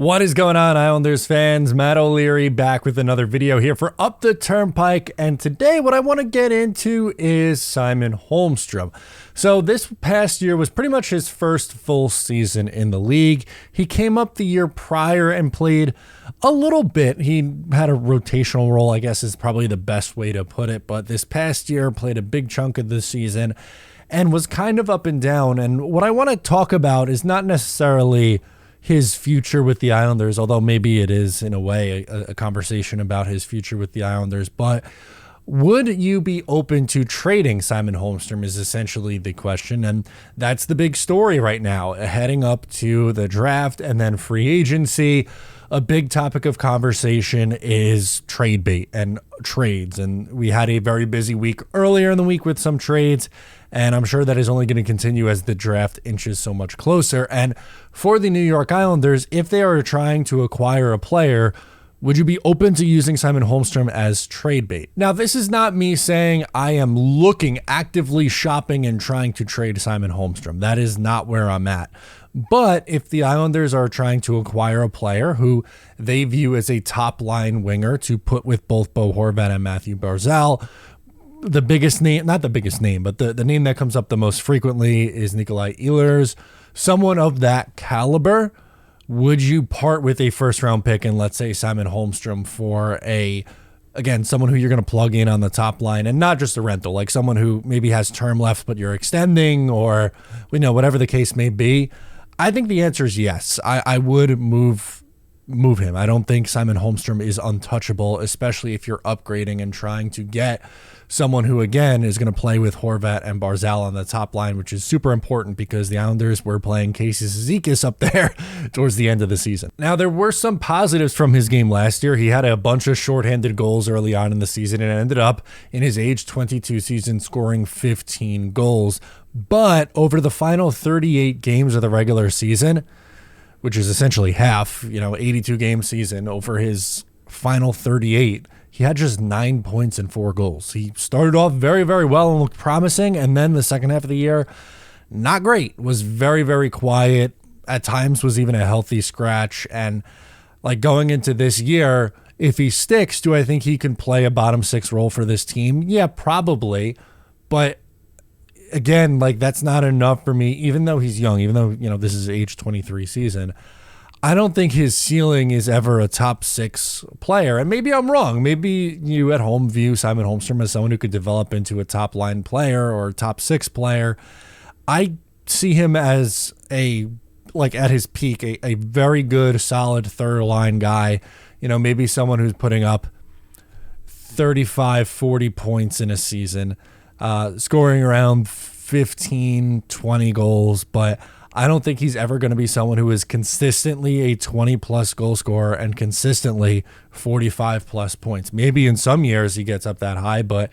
What is going on, Islanders fans? Matt O'Leary back with another video here for Up the Turnpike, and today what I want to get into is Simon Holmstrom. So this past year was pretty much his first full season in the league. He came up the year prior and played a little bit. He had a rotational role, I guess is probably the best way to put it, but this past year played a big chunk of the season and was kind of up and down. And what I want to talk about is not necessarily his future with the Islanders, although maybe it is in a way a conversation about his future with the Islanders, but would you be open to trading Simon Holmstrom is essentially the question. And that's the big story right now, heading up to the draft and then free agency. A big topic of conversation is trade bait and trades. And we had a very busy week earlier in the week with some trades, and I'm sure that is only going to continue as the draft inches so much closer. And for the New York Islanders, if they are trying to acquire a player, would you be open to using Simon Holmstrom as trade bait? Now, this is not me saying I am actively shopping and trying to trade Simon Holmstrom. That is not where I'm at. But if the Islanders are trying to acquire a player who they view as a top-line winger to put with both Bo Horvat and Matthew Barzal, the biggest name, not the biggest name, but the name that comes up the most frequently is Nikolai Ehlers. Someone of that caliber, would you part with a first-round pick and let's say Simon Holmstrom for someone who you're going to plug in on the top line and not just a rental, like someone who maybe has term left but you're extending or, whatever the case may be? I think the answer is yes. I would move him. I don't think Simon Holmstrom is untouchable, especially if you're upgrading and trying to get someone who, again, is going to play with Horvat and Barzal on the top line, which is super important because the Islanders were playing Casey Cizikas up there towards the end of the season. Now, there were some positives from his game last year. He had a bunch of shorthanded goals early on in the season and ended up in his age 22 season scoring 15 goals. But over the final 38 games of the regular season, which is essentially half, 82 game season, over his final 38, he had just 9 points and 4 goals. He started off very, very well and looked promising, and then the second half of the year, not great. Was very, very quiet. At times was even a healthy scratch. And like going into this year, if he sticks, do I think he can play a bottom six role for this team? Yeah, probably. But again, that's not enough for me, even though he's young, even though, this is age 23 season. I don't think his ceiling is ever a top six player. And maybe I'm wrong. Maybe you at home view Simon Holmstrom as someone who could develop into a top line player or a top six player. I see him as at his peak, a very good, solid third line guy. Maybe someone who's putting up 35, 40 points in a season, scoring around 15, 20 goals, but I don't think he's ever going to be someone who is consistently a 20-plus goal scorer and consistently 45-plus points. Maybe in some years he gets up that high, but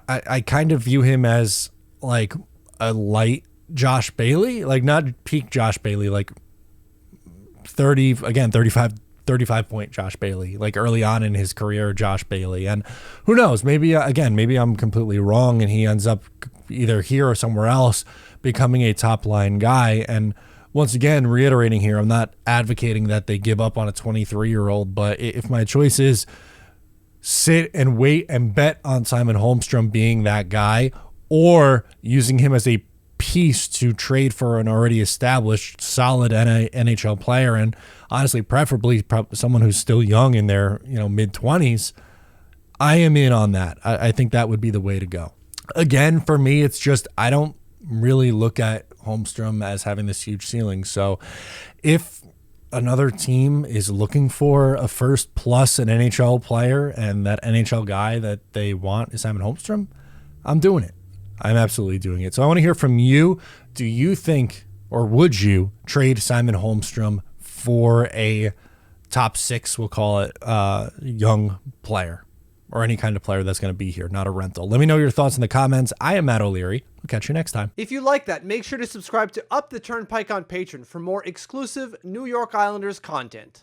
I kind of view him as like a light Josh Bailey, not peak Josh Bailey, 35-point Josh Bailey, early on in his career, Josh Bailey. And who knows, maybe I'm completely wrong and he ends up either here or somewhere else becoming a top-line guy. And once again, reiterating here, I'm not advocating that they give up on a 23-year-old, but if my choice is sit and wait and bet on Simon Holmstrom being that guy or using him as a piece to trade for an already established solid NHL player, and honestly preferably someone who's still young in their mid-20s, I am in on that. I think that would be the way to go. Again, for me, it's just I don't really look at Holmstrom as having this huge ceiling. So if another team is looking for a first plus an NHL player and that NHL guy that they want is Simon Holmstrom, I'm doing it. I'm absolutely doing it. So I want to hear from you. Do you think, or would you trade Simon Holmstrom for a top six, we'll call it, young player or any kind of player that's going to be here, not a rental? Let me know your thoughts in the comments. I am Matt O'Leary. We'll catch you next time. If you like that, make sure to subscribe to Up the Turnpike on Patreon for more exclusive New York Islanders content.